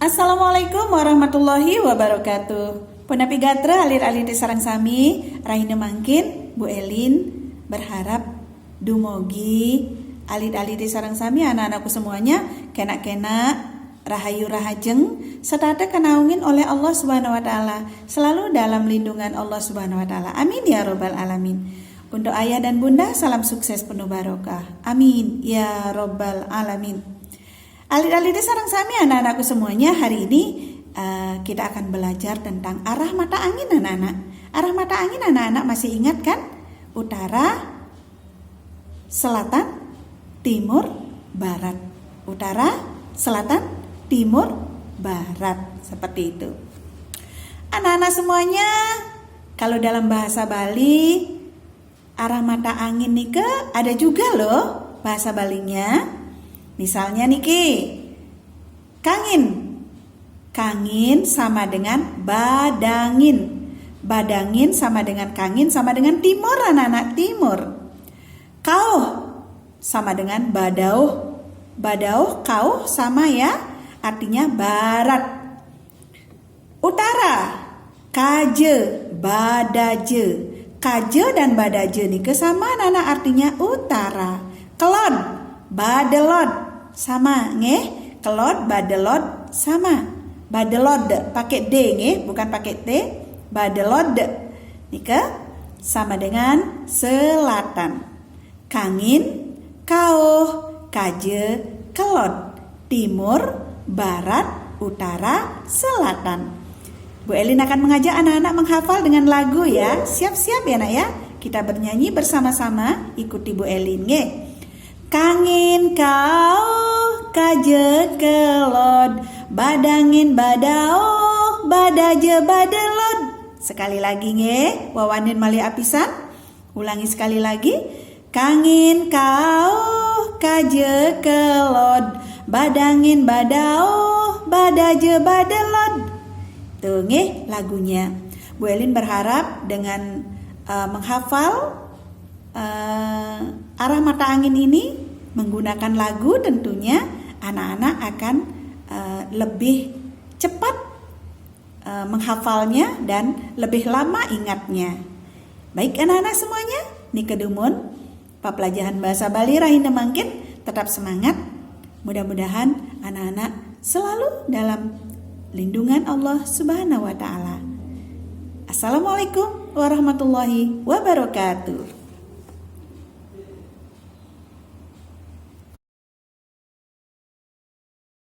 Assalamualaikum warahmatullahi wabarakatuh. Punapi gatra alir-alir di sarang sami Raina mangkin Bu Elin berharap dumogi alit-alit di sarang sami anak-anakku semuanya kena-kena rahayu rahajeng serta kenaungin oleh Allah Subhanahu wa taala, selalu dalam lindungan Allah Subhanahu wa taala. Amin ya robbal alamin. Untuk ayah dan bunda salam sukses penuh barokah. Amin ya robbal alamin. Alit-alit sarang sami anak-anakku semuanya, hari ini kita akan belajar tentang arah mata angin anak-anak. Arah mata angin anak-anak masih ingat kan? Utara, selatan, timur, barat. Utara, selatan, timur, barat. Seperti itu. Anak-anak semuanya, kalau dalam bahasa Bali, arah mata angin nih ada juga loh bahasa Balinya. Misalnya niki, kangin. Kangin sama dengan badangin. Badangin sama dengan kangin sama dengan timur anak-anak, timur. Kauh sama dengan badauh. Badauh, kauh sama ya, artinya barat. Utara, kaje, badaje. Kaje dan badaje niki sama anak-anak, artinya utara. Kelon, badelot sama nggih, kelot badelot sama. Badelot pakai D nggih, bukan pakai T. Badelot nika sama dengan selatan. Kangin, kauh, kaje, kelot, timur, barat, utara, selatan. Bu Elin akan mengajak anak-anak menghafal dengan lagu ya. Siap-siap ya nak ya. Kita bernyanyi bersama-sama, ikuti Bu Elin nggih. Kangin kau, kaje kelod, badangin badao, badaje badelod. Sekali lagi nge, wawanin mali apisan. Ulangi sekali lagi. Kangin kau, kaje kelod, badangin badao, badaje badelod. Tuh nge lagunya. Bu Elin berharap dengan menghafal arah mata angin ini menggunakan lagu, tentunya anak-anak akan lebih cepat menghafalnya dan lebih lama ingatnya. Baik anak-anak semuanya, nikedumun papelajahan bahasa Bali Rahina mangkin tetap semangat. Mudah-mudahan anak-anak selalu dalam lindungan Allah Subhanahu wa taala. Assalamualaikum warahmatullahi wabarakatuh.